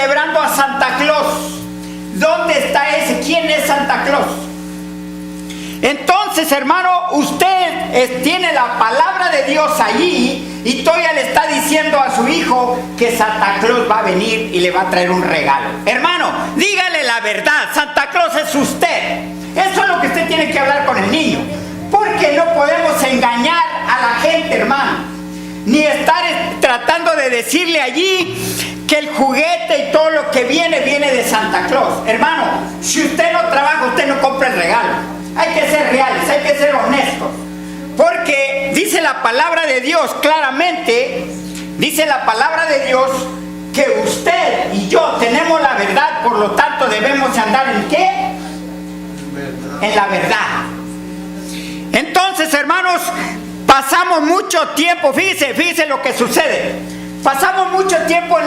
celebrando a Santa Claus. ¿Dónde está ese? ¿Quién es Santa Claus? Entonces, hermano, usted tiene la palabra de Dios allí y todavía le está diciendo a su hijo que Santa Claus va a venir y le va a traer un regalo. Hermano, dígale la verdad, Santa Claus es usted. Eso es lo que usted tiene que hablar con el niño. Porque no podemos engañar a la gente, hermano. Ni estar tratando de decirle allí que el juguete y todo lo que viene de Santa Claus. Hermano, si usted no trabaja, usted no compra el regalo. Hay que ser reales, hay que ser honestos. Porque dice la palabra de Dios claramente, dice la palabra de Dios que usted y yo tenemos la verdad, por lo tanto debemos andar ¿en qué? En la verdad. Entonces, hermanos, pasamos mucho tiempo, fíjese lo que sucede. Pasamos mucho tiempo en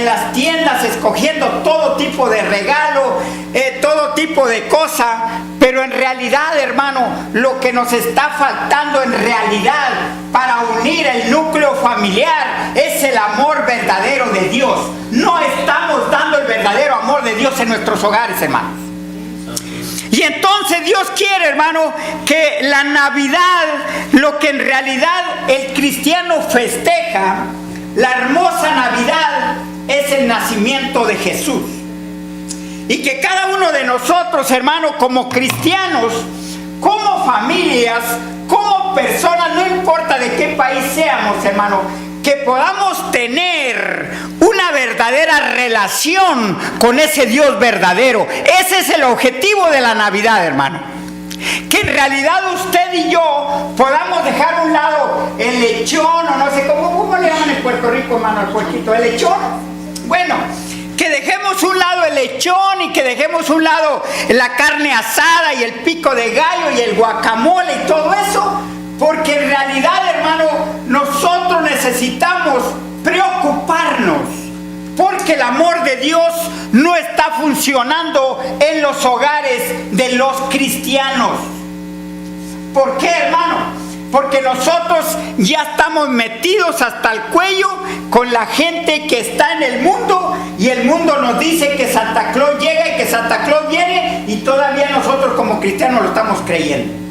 las tiendas escogiendo todo tipo de regalo, todo tipo de cosas, pero en realidad, hermano, lo que nos está faltando en realidad para unir el núcleo familiar es el amor verdadero de Dios. No estamos dando el verdadero amor de Dios en nuestros hogares, hermanos. Y entonces Dios quiere, hermano, que la Navidad, lo que en realidad el cristiano festeja, la hermosa Navidad, es el nacimiento de Jesús. Y que cada uno de nosotros, hermano, como cristianos, como familias, como personas, no importa de qué país seamos, hermano, que podamos tener una verdadera relación con ese Dios verdadero. Ese es el objetivo de la Navidad, hermano. Que en realidad usted y yo podamos dejar a un lado el lechón, o no sé cómo le llaman en Puerto Rico, hermano, al puerquito, el lechón. Bueno, que dejemos un lado el lechón y que dejemos un lado la carne asada y el pico de gallo y el guacamole y todo eso. Porque en realidad, hermano, nosotros necesitamos preocuparnos porque el amor de Dios no está funcionando en los hogares de los cristianos. ¿Por qué, hermano? Porque nosotros ya estamos metidos hasta el cuello con la gente que está en el mundo, y el mundo nos dice que Santa Claus llega y que Santa Claus viene, y todavía nosotros como cristianos lo estamos creyendo.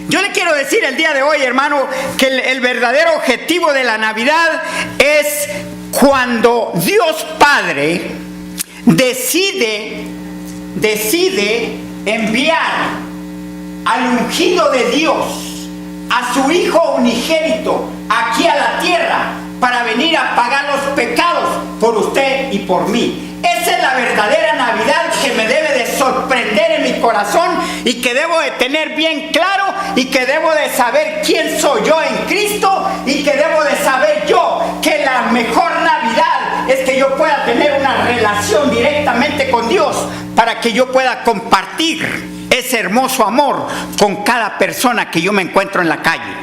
Yo le quiero decir el día de hoy, hermano, que el verdadero objetivo de la Navidad es cuando Dios Padre decide enviar al ungido de Dios, a su Hijo unigénito, aquí a la tierra, para venir a pagar los pecados por usted y por mí. Esa es la verdadera Navidad que me debe de sorprender en mi corazón y que debo de tener bien claro, y que debo de saber quién soy yo en Cristo, y que debo de saber yo que la mejor Navidad es que yo pueda tener una relación directamente con Dios para que yo pueda compartir ese hermoso amor con cada persona que yo me encuentro en la calle.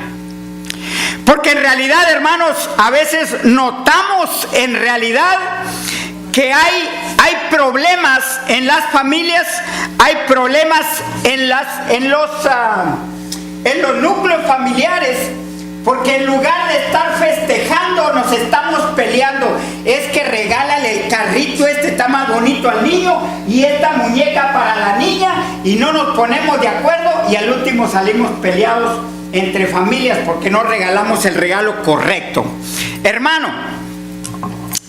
Porque en realidad, hermanos, a veces notamos en realidad que hay problemas en las familias, hay problemas en los núcleos familiares, porque en lugar de estar festejando nos estamos peleando. Es que regálale el carrito, está más bonito al niño, y esta muñeca para la niña, y no nos ponemos de acuerdo, y al último salimos peleados entre familias porque no regalamos el regalo correcto. Hermano,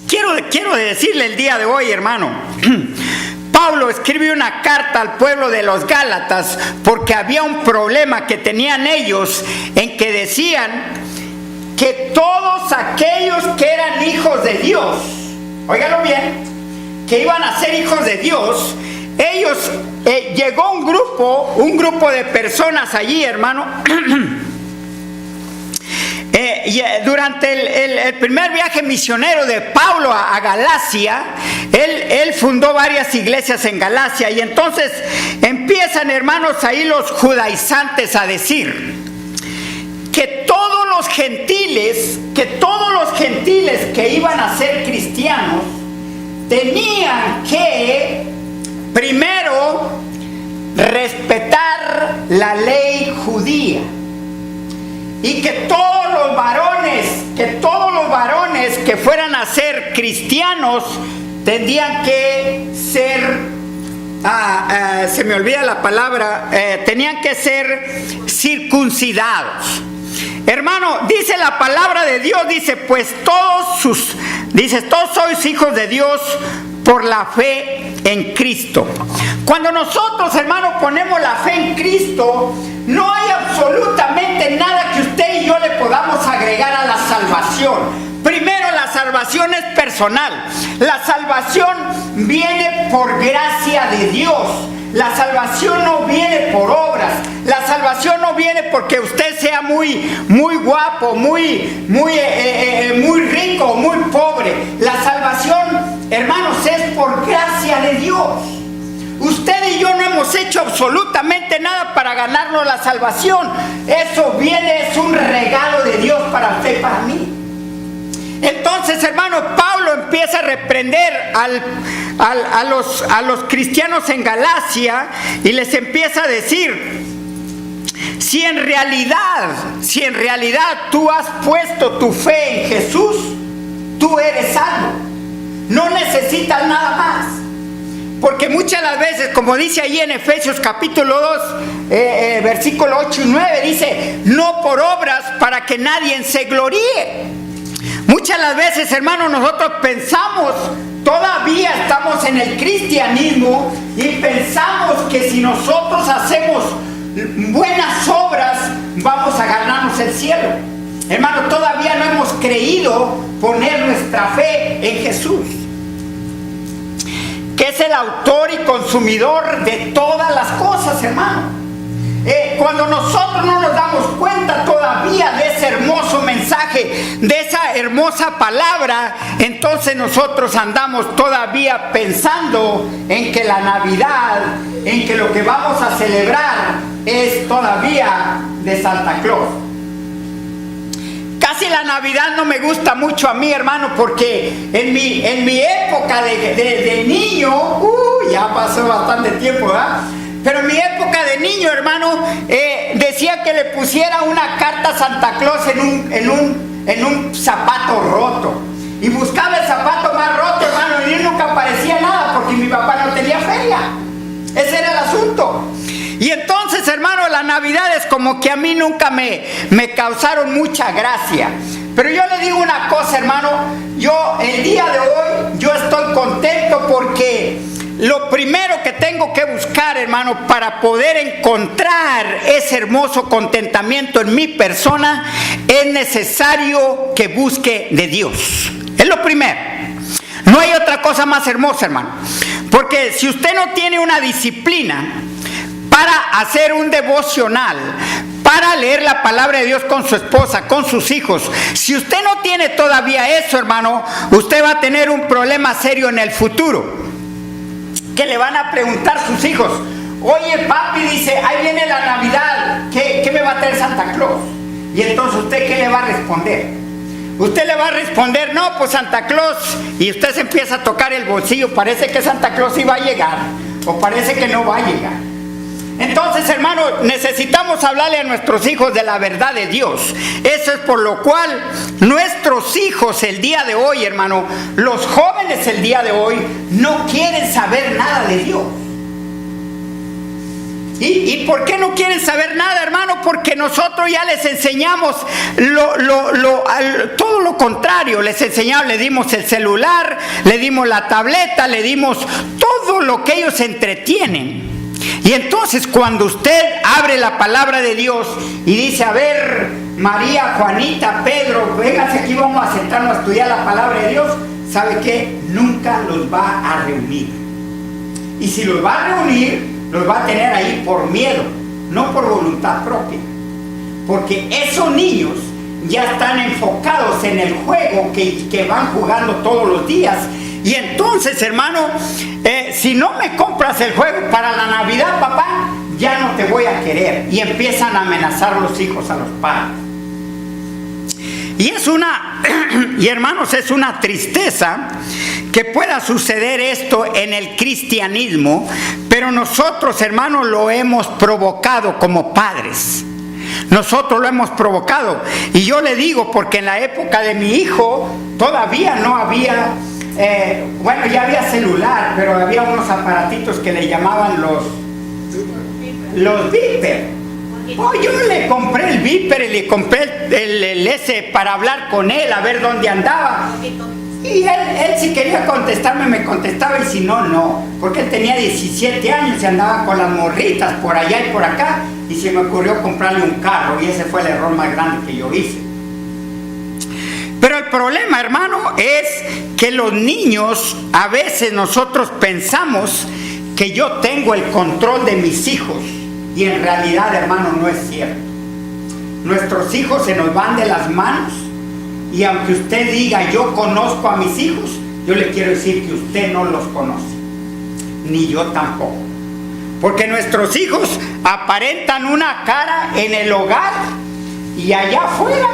quiero decirle el día de hoy, hermano, Pablo escribió una carta al pueblo de los Gálatas porque había un problema que tenían ellos, en que decían que todos aquellos que eran hijos de Dios, óigalo bien, que iban a ser hijos de Dios, ellos, llegó un grupo de personas allí, hermano. Durante el primer viaje misionero de Pablo a Galacia, él fundó varias iglesias en Galacia, y entonces empiezan, hermanos, ahí los judaizantes a decir que todos los gentiles que iban a ser cristianos tenían que primero respetar la ley judía. y que todos los varones que fueran a ser cristianos tendrían que ser, se me olvida la palabra, tenían que ser circuncidados. Hermano, dice la palabra de Dios, dice, pues todos sois hijos de Dios por la fe en Cristo. Cuando nosotros, hermano, ponemos la fe en Cristo, no hay absolutamente nada que usted y yo le podamos agregar a la salvación. Primero, la salvación es personal. La salvación viene por gracia de Dios. La salvación no viene por obras. La salvación no viene porque usted sea muy guapo, muy rico, muy pobre. La salvación, hermanos, es por gracia de Dios. Usted y yo no hemos hecho absolutamente nada para ganarnos la salvación. Eso viene, es un regalo de Dios para usted y para mí. Entonces, hermano, Pablo empieza a reprender a los cristianos en Galacia y les empieza a decir: si en realidad tú has puesto tu fe en Jesús, tú eres salvo. No necesitas nada más. Porque muchas las veces, como dice ahí en Efesios capítulo 2, versículo 8 y 9, dice: no por obras para que nadie se gloríe. Muchas las veces, hermanos, nosotros pensamos, todavía estamos en el cristianismo y pensamos que si nosotros hacemos buenas obras vamos a ganarnos el cielo. Hermano, todavía no hemos creído poner nuestra fe en Jesús, que es el autor y consumidor de todas las cosas, hermano. Cuando nosotros no nos damos cuenta todavía de ese hermoso mensaje, de esa hermosa palabra, entonces nosotros andamos todavía pensando en que la Navidad, en que lo que vamos a celebrar es todavía de Santa Claus. Casi la Navidad no me gusta mucho a mí, hermano, porque en mi época de niño, ya pasó bastante tiempo, ¿verdad? Pero en mi época de niño, hermano, decía que le pusiera una carta a Santa Claus en un zapato roto. Y buscaba el zapato más roto, hermano, y nunca aparecía nada porque mi papá no tenía feria. Ese era el asunto. Y entonces, hermano, las navidades como que a mí nunca me causaron mucha gracia. Pero yo le digo una cosa, hermano, el día de hoy, yo estoy contento porque lo primero que tengo que buscar, hermano, para poder encontrar ese hermoso contentamiento en mi persona, es necesario que busque de Dios. Es lo primero. No hay otra cosa más hermosa, hermano. Porque si usted no tiene una disciplina para hacer un devocional, para leer la palabra de Dios con su esposa, con sus hijos, si usted no tiene todavía eso, hermano, usted va a tener un problema serio en el futuro. Que le van a preguntar sus hijos: oye, papi, dice, ahí viene la Navidad, ¿qué me va a traer Santa Claus? Y entonces, ¿usted qué le va a responder? Usted le va a responder: no, pues Santa Claus. Y usted se empieza a tocar el bolsillo, parece que Santa Claus iba a llegar, o parece que no va a llegar. Entonces, hermano, necesitamos hablarle a nuestros hijos de la verdad de Dios. Eso es por lo cual nuestros hijos el día de hoy, hermano, los jóvenes el día de hoy, no quieren saber nada de Dios. ¿Y por qué no quieren saber nada, hermano? Porque nosotros ya les enseñamos todo lo contrario. Les enseñamos, le dimos el celular, le dimos la tableta, le dimos todo lo que ellos entretienen. Y entonces cuando usted abre la palabra de Dios y dice: a ver, María, Juanita, Pedro, vénganse aquí, vamos a sentarnos a estudiar la palabra de Dios, ¿sabe qué? Nunca los va a reunir. Y si los va a reunir, los va a tener ahí por miedo, no por voluntad propia. Porque esos niños ya están enfocados en el juego que van jugando todos los días. Y entonces, hermano, si no me compras el juego para la Navidad, papá, ya no te voy a querer. Y empiezan a amenazar los hijos a los padres. Y hermanos, es una tristeza que pueda suceder esto en el cristianismo, pero nosotros, hermanos, lo hemos provocado como padres. Nosotros lo hemos provocado. Y yo le digo, porque en la época de mi hijo todavía no había, bueno, ya había celular, pero había unos aparatitos que le llamaban los beeper. Oh, yo le compré el beeper y le compré el ese para hablar con él, a ver dónde andaba. Y él si quería contestarme, me contestaba, y si no, no. Porque él tenía 17 años y andaba con las morritas por allá y por acá. Y se me ocurrió comprarle un carro, y ese fue el error más grande que yo hice. Pero el problema, hermano, es que los niños, a veces nosotros pensamos que yo tengo el control de mis hijos. Y en realidad, hermano, no es cierto. Nuestros hijos se nos van de las manos. Y aunque usted diga, yo conozco a mis hijos, yo le quiero decir que usted no los conoce. Ni yo tampoco. Porque nuestros hijos aparentan una cara en el hogar, y allá afuera,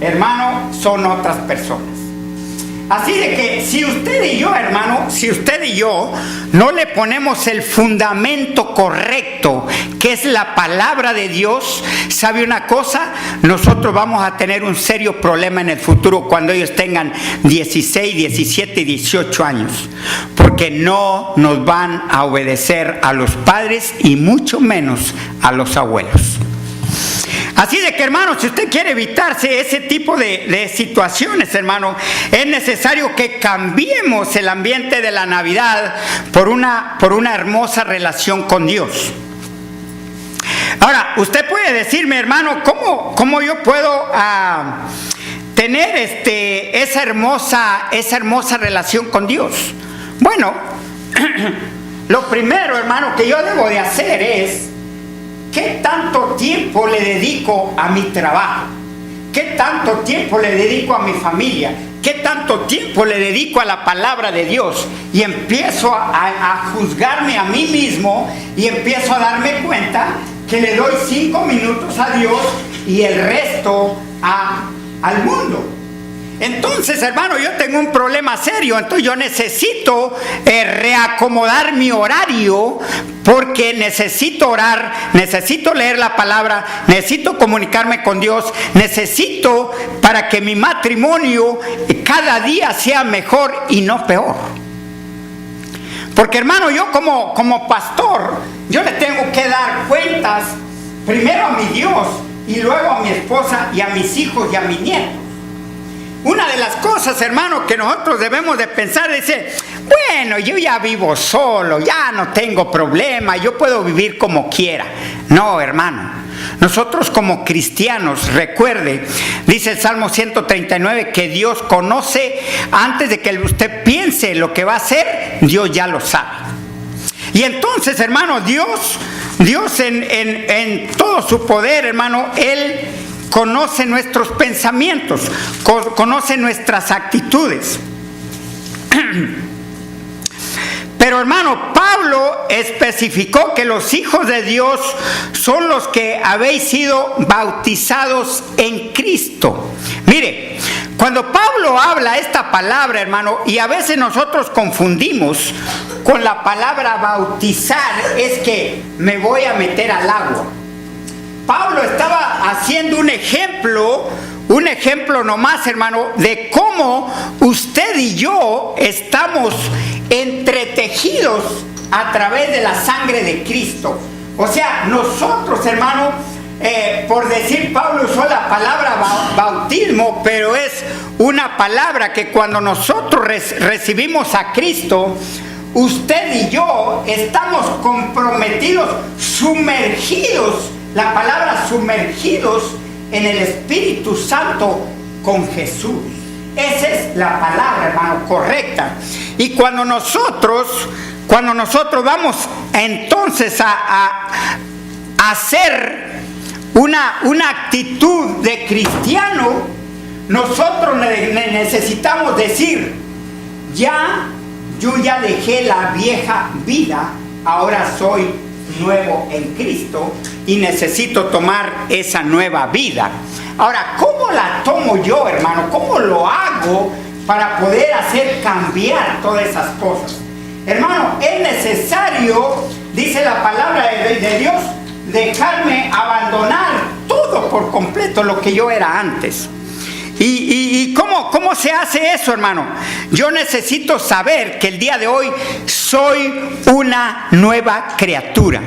hermano, son otras personas. Así de que si usted y yo, hermano, si usted y yo no le ponemos el fundamento correcto, que es la palabra de Dios, ¿sabe una cosa? Nosotros vamos a tener un serio problema en el futuro cuando ellos tengan 16, 17 y 18 años. Porque no nos van a obedecer a los padres y mucho menos a los abuelos. Así de que, hermano, si usted quiere evitarse ese tipo de situaciones, hermano, es necesario que cambiemos el ambiente de la Navidad por una hermosa relación con Dios. Ahora, usted puede decirme, hermano, ¿cómo yo puedo tener esa hermosa relación con Dios? Bueno, lo primero, hermano, que yo debo de hacer es: ¿qué tanto tiempo le dedico a mi trabajo? ¿Qué tanto tiempo le dedico a mi familia? ¿Qué tanto tiempo le dedico a la palabra de Dios? Y empiezo a juzgarme a mí mismo, y empiezo a darme cuenta que le doy 5 minutos a Dios y el resto al mundo. Entonces, hermano, yo tengo un problema serio. Entonces yo necesito reacomodar mi horario, porque necesito orar, necesito leer la palabra, necesito comunicarme con Dios, necesito para que mi matrimonio cada día sea mejor y no peor. Porque, hermano, yo como pastor, yo le tengo que dar cuentas primero a mi Dios, y luego a mi esposa y a mis hijos y a mis nietos. Una de las cosas, hermano, que nosotros debemos de pensar es: bueno, yo ya vivo solo, ya no tengo problema, yo puedo vivir como quiera. No, hermano. Nosotros como cristianos, recuerde, dice el Salmo 139, que Dios conoce antes de que usted piense lo que va a hacer, Dios ya lo sabe. Y entonces, hermano, Dios en todo su poder, hermano, Él conoce nuestros pensamientos, conoce nuestras actitudes. Pero, hermano, Pablo especificó que los hijos de Dios son los que habéis sido bautizados en Cristo. Mire, cuando Pablo habla esta palabra, hermano, y a veces nosotros confundimos con la palabra bautizar, es que me voy a meter al agua. Pablo estaba haciendo un ejemplo nomás, hermano, de cómo usted y yo estamos entretejidos a través de la sangre de Cristo. O sea, nosotros, hermano, por decir, Pablo usó la palabra bautismo, pero es una palabra que cuando nosotros recibimos a Cristo, usted y yo estamos comprometidos, sumergidos, la palabra sumergidos en el Espíritu Santo con Jesús. Esa es la palabra, hermano, correcta. Y cuando nosotros vamos entonces a hacer una actitud de cristiano, nosotros necesitamos decir: yo ya dejé la vieja vida, ahora soy nuevo en Cristo y necesito tomar esa nueva vida. Ahora, ¿cómo la tomo yo, hermano? ¿Cómo lo hago para poder hacer cambiar todas esas cosas? Hermano, es necesario, dice la palabra de Dios, dejarme abandonar todo por completo lo que yo era antes. ¿Y cómo se hace eso, hermano? Yo necesito saber que el día de hoy soy una nueva criatura.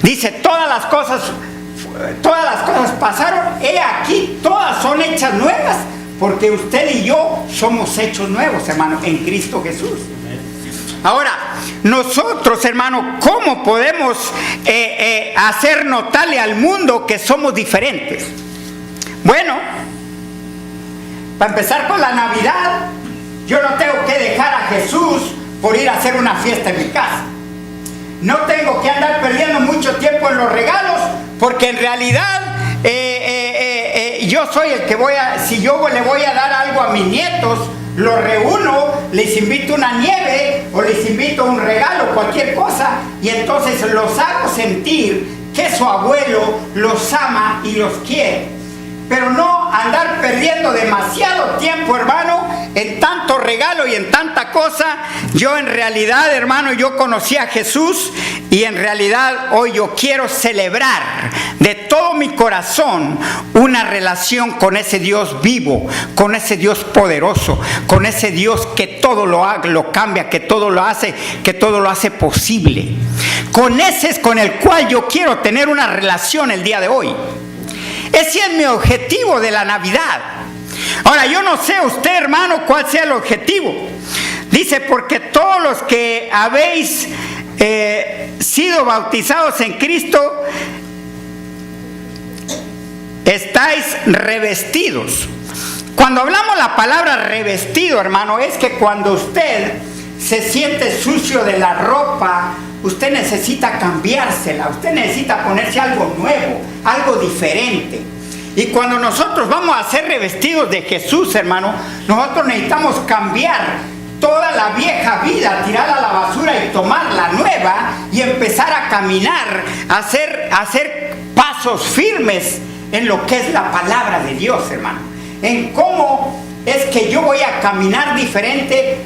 Dice, todas las cosas pasaron, he aquí, todas son hechas nuevas, porque usted y yo somos hechos nuevos, hermano, en Cristo Jesús. Ahora, nosotros, hermano, ¿cómo podemos hacer notarle al mundo que somos diferentes? Bueno, para empezar con la Navidad, yo no tengo que dejar a Jesús por ir a hacer una fiesta en mi casa. No tengo que andar perdiendo mucho tiempo en los regalos, porque en realidad yo soy el que si yo le voy a dar algo a mis nietos, los reúno, les invito una nieve o les invito un regalo, cualquier cosa, y entonces los hago sentir que su abuelo los ama y los quiere. Pero no andar perdiendo demasiado tiempo, hermano, en tanto regalo y en tanta cosa. Yo en realidad, hermano, yo conocí a Jesús y en realidad hoy yo quiero celebrar de todo mi corazón una relación con ese Dios vivo, con ese Dios poderoso, con ese Dios que todo lo cambia, que todo lo hace posible. Con ese es con el cual yo quiero tener una relación el día de hoy. Ese es mi objetivo de la Navidad. Ahora, yo no sé usted, hermano, cuál sea el objetivo. Dice, porque todos los que habéis sido bautizados en Cristo, estáis revestidos. Cuando hablamos la palabra revestido, hermano, es que cuando usted se siente sucio de la ropa, usted necesita cambiársela, usted necesita ponerse algo nuevo, algo diferente. Y cuando nosotros vamos a ser revestidos de Jesús, hermano, nosotros necesitamos cambiar toda la vieja vida, tirarla a la basura y tomar la nueva y empezar a caminar, a hacer pasos firmes en lo que es la palabra de Dios, hermano. En cómo es que yo voy a caminar diferente,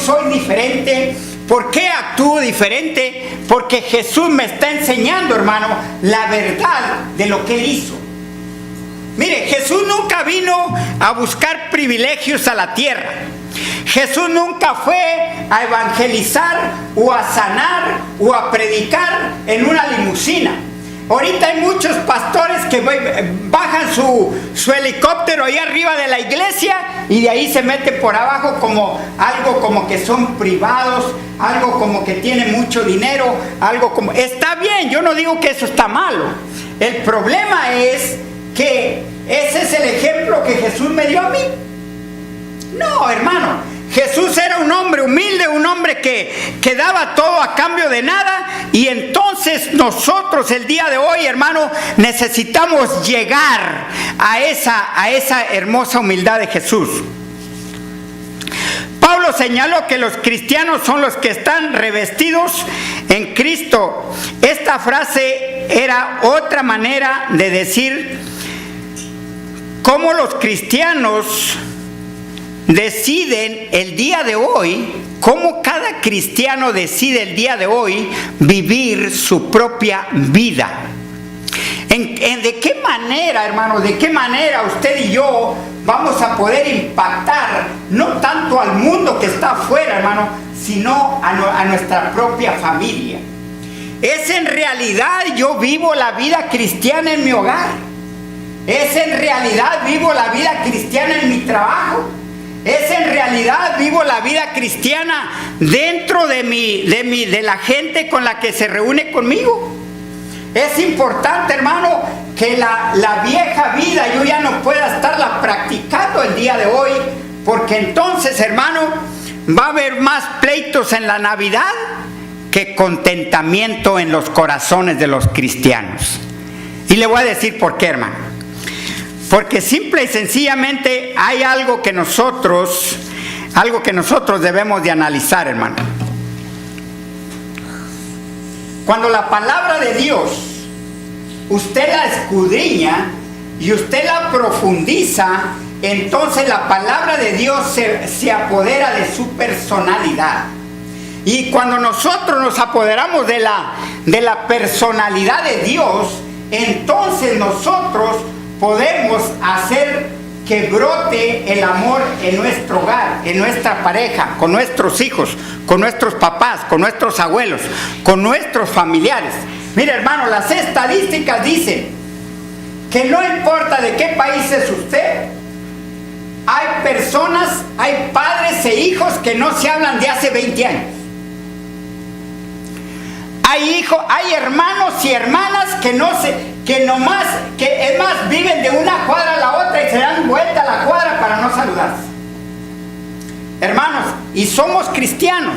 soy diferente. ¿Por qué actúo diferente? Porque Jesús me está enseñando, hermano, la verdad de lo que Él hizo. Mire, Jesús nunca vino a buscar privilegios a la tierra. Jesús nunca fue a evangelizar o a sanar o a predicar en una limusina. Ahorita hay muchos pastores que bajan su helicóptero ahí arriba de la iglesia y de ahí se meten por abajo como algo como que son privados, algo como que tienen mucho dinero, algo como... Está bien, yo no digo que eso está malo. El problema es que ese es el ejemplo que Jesús me dio a mí. No, hermano. Jesús era un hombre humilde, un hombre que daba todo a cambio de nada, y entonces nosotros el día de hoy, hermano, necesitamos llegar a esa hermosa humildad de Jesús. Pablo señaló que los cristianos son los que están revestidos en Cristo. Esta frase era otra manera de decir cómo los cristianos deciden el día de hoy, cómo cada cristiano decide el día de hoy vivir su propia vida. ¿De qué manera, hermano, de qué manera usted y yo vamos a poder impactar no tanto al mundo que está afuera, hermano, sino a nuestra propia familia? ¿Es en realidad yo vivo la vida cristiana en mi hogar? ¿Es en realidad vivo la vida cristiana en mi trabajo? ¿Es en realidad vivo la vida cristiana dentro de la gente con la que se reúne conmigo? Es importante, hermano, que la vieja vida yo ya no pueda estarla practicando el día de hoy, porque entonces, hermano, va a haber más pleitos en la Navidad que contentamiento en los corazones de los cristianos. Y le voy a decir por qué, hermano. Porque simple y sencillamente hay algo que nosotros debemos de analizar, hermano. Cuando la palabra de Dios, usted la escudriña y usted la profundiza, entonces la palabra de Dios se apodera de su personalidad. Y cuando nosotros nos apoderamos de la personalidad de Dios, entonces nosotros podemos hacer que brote el amor en nuestro hogar, en nuestra pareja, con nuestros hijos, con nuestros papás, con nuestros abuelos, con nuestros familiares. Mire, hermano, las estadísticas dicen que no importa de qué país es usted, hay personas, hay padres e hijos que no se hablan de hace 20 años. Hay hermanos y hermanas que es más, viven de una cuadra a la otra y se dan vuelta a la cuadra para no saludarse. Hermanos, y somos cristianos,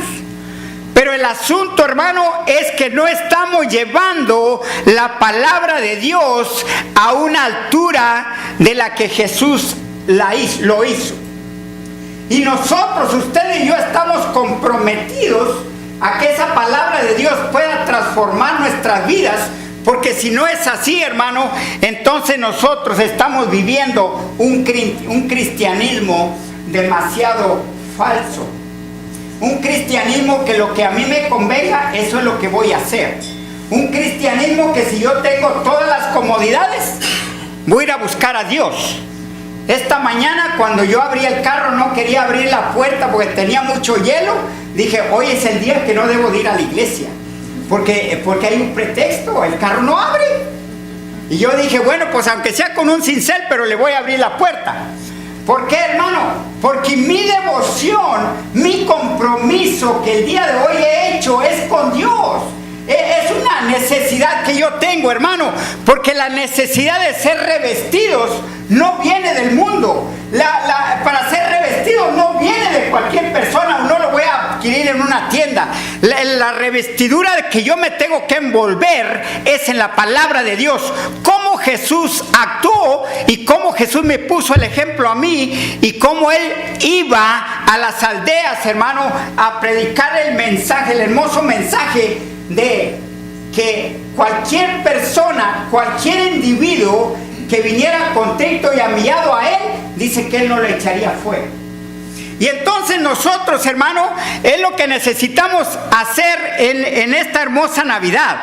pero el asunto, hermano, es que no estamos llevando la palabra de Dios a una altura de la que Jesús lo hizo. Y nosotros, usted y yo, estamos comprometidos a que esa palabra de Dios pueda transformar nuestras vidas, porque si no es así, hermano, entonces nosotros estamos viviendo un cristianismo demasiado falso. Un cristianismo que lo que a mí me convenga, eso es lo que voy a hacer. Un cristianismo que si yo tengo todas las comodidades, voy a ir a buscar a Dios. Esta mañana cuando yo abrí el carro no quería abrir la puerta porque tenía mucho hielo. Dije, hoy es el día que no debo de ir a la iglesia. Porque hay un pretexto, el carro no abre. Y yo dije, bueno, pues aunque sea con un cincel, pero le voy a abrir la puerta. ¿Por qué, hermano? Porque mi devoción, mi compromiso que el día de hoy he hecho es con Dios. Es una necesidad que yo tengo, hermano, porque la necesidad de ser revestidos no viene del mundo. Para ser revestidos no viene de cualquier persona, no lo voy a adquirir en una tienda. La revestidura que yo me tengo que envolver es en la palabra de Dios. Cómo Jesús actuó y cómo Jesús me puso el ejemplo a mí y cómo Él iba a las aldeas, hermano, a predicar el mensaje, el hermoso mensaje de que cualquier persona, cualquier individuo que viniera contrito y humillado a Él, dice que Él no le echaría fuego. Y entonces nosotros, hermano, es lo que necesitamos hacer en esta hermosa Navidad.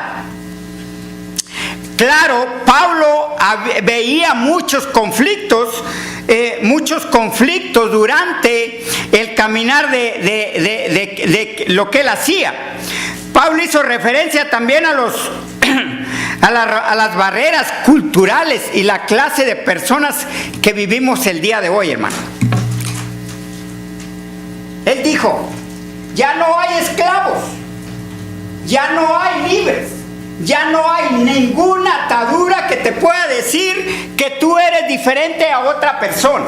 Claro, Pablo veía muchos conflictos durante el caminar de lo que él hacía. Pablo hizo referencia también a las barreras culturales y la clase de personas que vivimos el día de hoy, hermano. Él dijo, ya no hay esclavos, ya no hay libres, ya no hay ninguna atadura que te pueda decir que tú eres diferente a otra persona.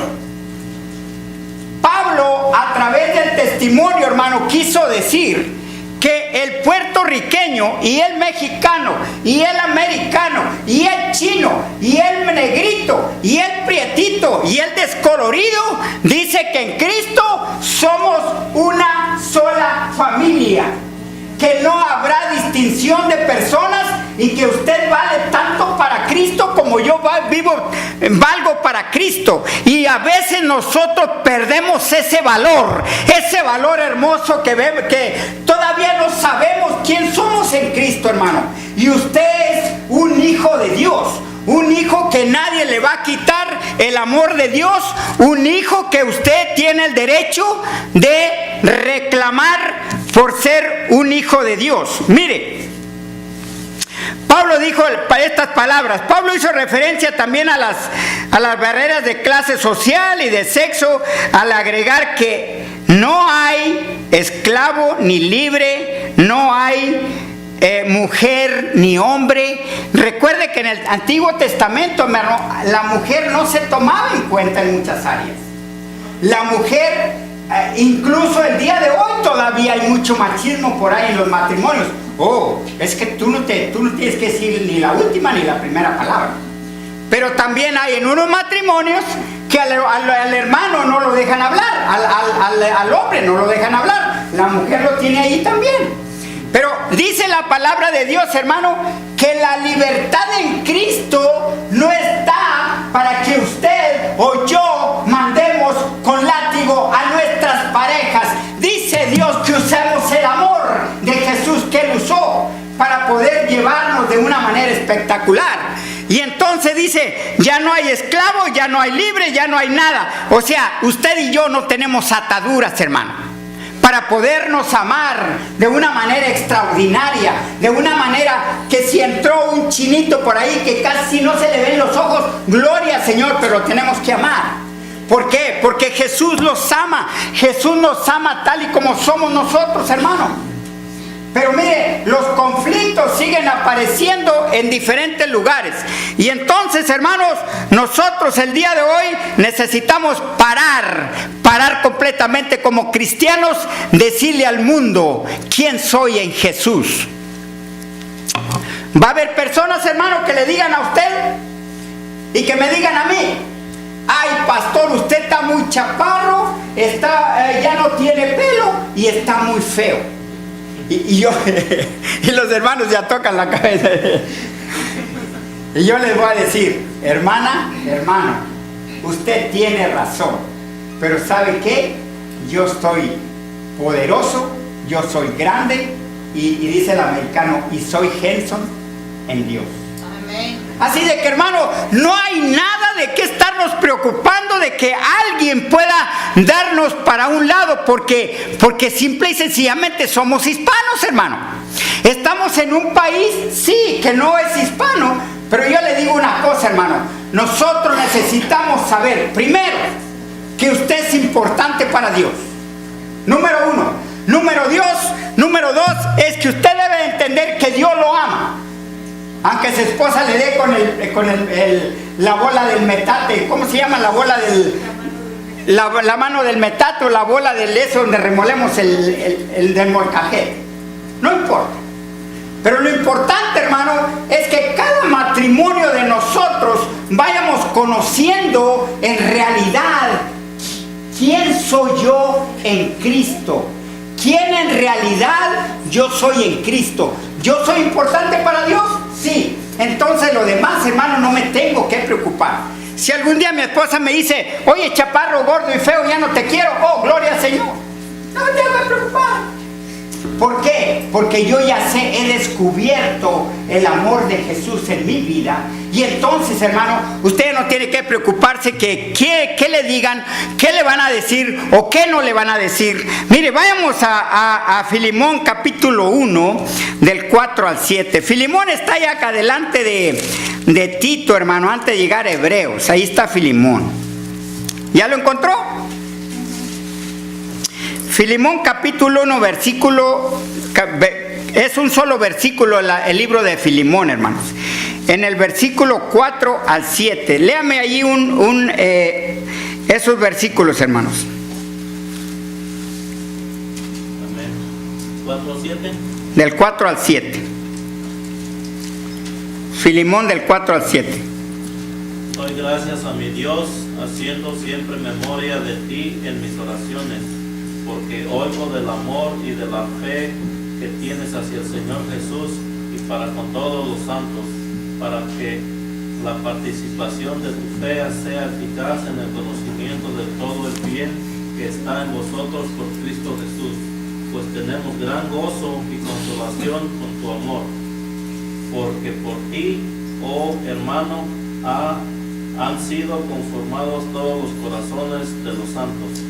Pablo, a través del testimonio, hermano, quiso decir que el puertorriqueño y el mexicano y el americano y el chino y el negrito y el prietito y el descolorido dice que en Cristo somos una sola familia, que no habrá distinción de personas y que usted vale tanto para Cristo como yo valgo para Cristo. Y a veces nosotros perdemos ese valor hermoso que todavía no sabemos quién somos en Cristo, hermano. Y usted es un hijo de Dios, un hijo que nadie le va a quitar el amor de Dios, un hijo que usted tiene el derecho de reclamar por ser un hijo de Dios. Mire, Pablo dijo estas palabras. Pablo hizo referencia también a las barreras de clase social y de sexo, al agregar que no hay esclavo ni libre, no hay mujer ni hombre. Recuerde que en el Antiguo Testamento, hermano, la mujer no se tomaba en cuenta en muchas áreas. La mujer, incluso el día de hoy todavía hay mucho machismo por ahí en los matrimonios. Es que tú no tienes que decir ni la última ni la primera palabra. Pero también hay en unos matrimonios que al hermano no lo dejan hablar, al hombre no lo dejan hablar. La mujer lo tiene ahí también. Pero dice la palabra de Dios, hermano, que la libertad en Cristo no está para que usted o yo mandemos con látigo a nuestras parejas. Dice Dios que usemos el amor. espectacular. Y entonces dice, ya no hay esclavo, ya no hay libre, ya no hay nada. O sea, usted y yo no tenemos ataduras, hermano, para podernos amar de una manera extraordinaria, de una manera que si entró un chinito por ahí que casi no se le ven los ojos, gloria al Señor, pero lo tenemos que amar. ¿Por qué? Porque Jesús los ama. Jesús nos ama tal y como somos nosotros, hermano. Pero mire, los conflictos siguen apareciendo en diferentes lugares. Y entonces, hermanos, nosotros el día de hoy necesitamos parar completamente como cristianos, decirle al mundo quién soy en Jesús. Va a haber personas, hermano, que le digan a usted y que me digan a mí: ay, pastor, usted está muy chaparro, ya no tiene pelo y está muy feo. Y los hermanos ya tocan la cabeza. Y yo les voy a decir: hermana, hermano, usted tiene razón, pero ¿sabe qué? Yo estoy poderoso, yo soy grande, y dice el americano, y soy handsome en Dios. Amén. Así de que, hermano, no hay nada de qué estarnos preocupando de que alguien pueda darnos para un lado, porque simple y sencillamente somos hispanos, hermano. Estamos en un país, sí, que no es hispano, pero yo le digo una cosa, hermano. Nosotros necesitamos saber, primero, que usted es importante para Dios. Número uno. Número dos, es que usted debe entender que Dios lo ama. Aunque su esposa le dé con la bola del metate. ¿Cómo se llama la bola la mano del metate, o la bola del eso donde remolemos el del molcajete? No importa. Pero lo importante, hermano, es que cada matrimonio de nosotros vayamos conociendo en realidad quién soy yo en Cristo. ¿Quién en realidad yo soy en Cristo? ¿Yo soy importante para Dios? Sí. Entonces lo demás, hermano, no me tengo que preocupar. Si algún día mi esposa me dice: oye, chaparro, gordo y feo, ya no te quiero, oh, gloria al Señor, no me tengo que preocupar. ¿Por qué? Porque yo ya sé, he descubierto el amor de Jesús en mi vida. Y entonces, hermano, usted no tiene que preocuparse que le digan, qué le van a decir o qué no le van a decir. Mire, vayamos a Filemón capítulo 1, del 4 al 7. Filemón está ya acá delante de Tito, hermano, antes de llegar a Hebreos. Ahí está Filemón. ¿Ya lo encontró? Filemón capítulo 1, versículo, es un solo versículo el libro de Filemón, hermanos. En el versículo 4 al 7. Léame allí esos versículos, hermanos. Amén. 4 al 7. Del 4 al 7. Filemón del 4 al 7. Doy gracias a mi Dios, haciendo siempre memoria de ti en mis oraciones, porque oigo del amor y de la fe que tienes hacia el Señor Jesús y para con todos los santos, para que la participación de tu fe sea eficaz en el conocimiento de todo el bien que está en vosotros por Cristo Jesús, pues tenemos gran gozo y consolación con tu amor, porque por ti, oh hermano, han sido conformados todos los corazones de los santos.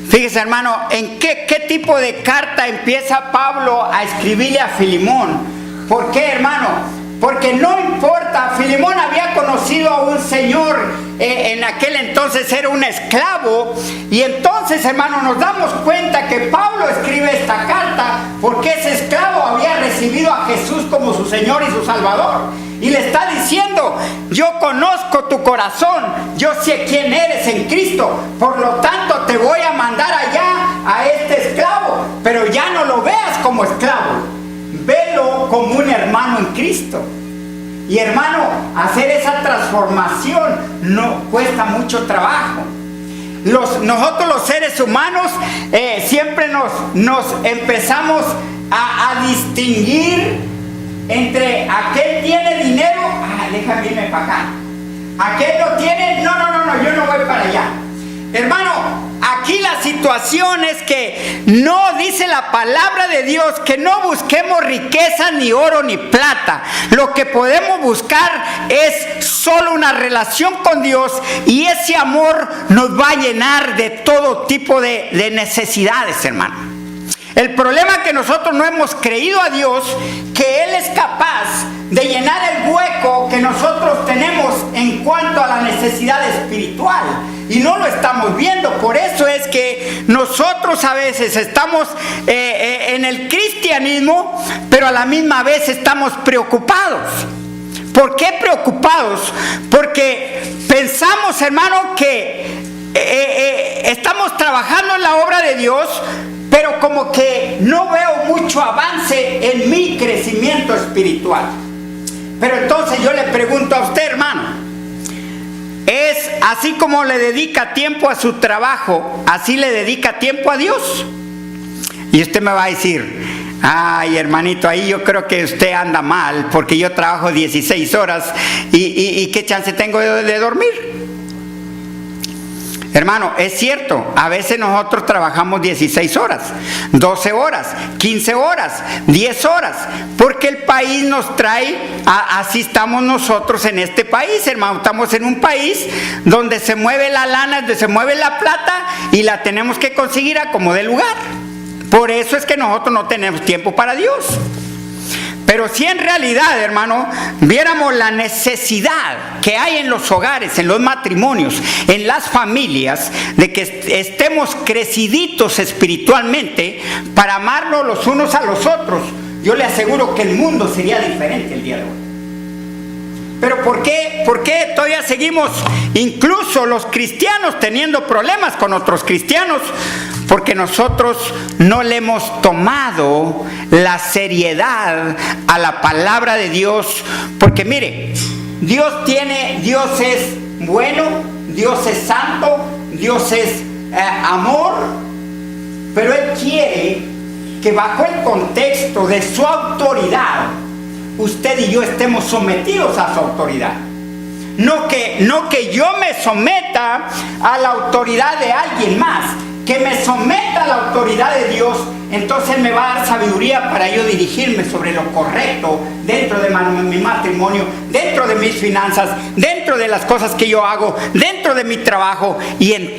Fíjese, hermano, ¿en qué tipo de carta empieza Pablo a escribirle a Filemón? ¿Por qué, hermano? Porque no importa, Filemón había conocido a un señor, en aquel entonces era un esclavo, y entonces, hermano, nos damos cuenta que Pablo escribe esta carta porque ese esclavo había recibido a Jesús como su Señor y su Salvador, y le está diciendo: yo conozco tu corazón, yo sé quién eres en Cristo, por lo tanto te voy a mandar allá a este esclavo, pero ya no lo veas como esclavo, velo como un hermano en Cristo. Y, hermano, hacer esa transformación no cuesta mucho trabajo. Nosotros los seres humanos siempre nos empezamos a distinguir entre aquel tiene dinero, déjame irme para acá, aquel no tiene, no, yo no voy para allá. Hermano, aquí la situación situación es que no dice la palabra de Dios que no busquemos riqueza, ni oro, ni plata. Lo que podemos buscar es solo una relación con Dios, y ese amor nos va a llenar de todo tipo de necesidades, hermano. El problema es que nosotros no hemos creído a Dios que Él es capaz de llenar el hueco que nosotros tenemos en cuanto a la necesidad espiritual, y no lo estamos viendo. Por eso es que nosotros a veces estamos en el cristianismo, pero a la misma vez estamos preocupados. ¿Por qué preocupados? Porque pensamos, hermano, que estamos trabajando en la obra de Dios, pero como que no veo mucho avance en mi crecimiento espiritual. Pero entonces yo le pregunto a usted, hermano, ¿es así como le dedica tiempo a su trabajo, así le dedica tiempo a Dios? Y usted me va a decir: ay, hermanito, ahí yo creo que usted anda mal, porque yo trabajo 16 horas y ¿qué chance tengo de dormir? Hermano, es cierto, a veces nosotros trabajamos 16 horas, 12 horas, 15 horas, 10 horas, porque el país nos trae, así estamos nosotros en este país, hermano. Estamos en un país donde se mueve la lana, donde se mueve la plata, y la tenemos que conseguir a como de lugar. Por eso es que nosotros no tenemos tiempo para Dios. Pero si en realidad, hermano, viéramos la necesidad que hay en los hogares, en los matrimonios, en las familias, de que estemos creciditos espiritualmente para amarnos los unos a los otros, yo le aseguro que el mundo sería diferente el día de hoy. Pero ¿por qué todavía seguimos, incluso los cristianos, teniendo problemas con otros cristianos? Porque nosotros no le hemos tomado la seriedad a la palabra de Dios. Porque mire, Dios es bueno, Dios es santo, Dios es amor, pero Él quiere que bajo el contexto de su autoridad, usted y yo estemos sometidos a su autoridad. No que yo me someta a la autoridad de alguien más, que me someta a la autoridad de Dios. Entonces me va a dar sabiduría para yo dirigirme sobre lo correcto dentro de mi matrimonio, dentro de mis finanzas, dentro de las cosas que yo hago, dentro de mi trabajo y en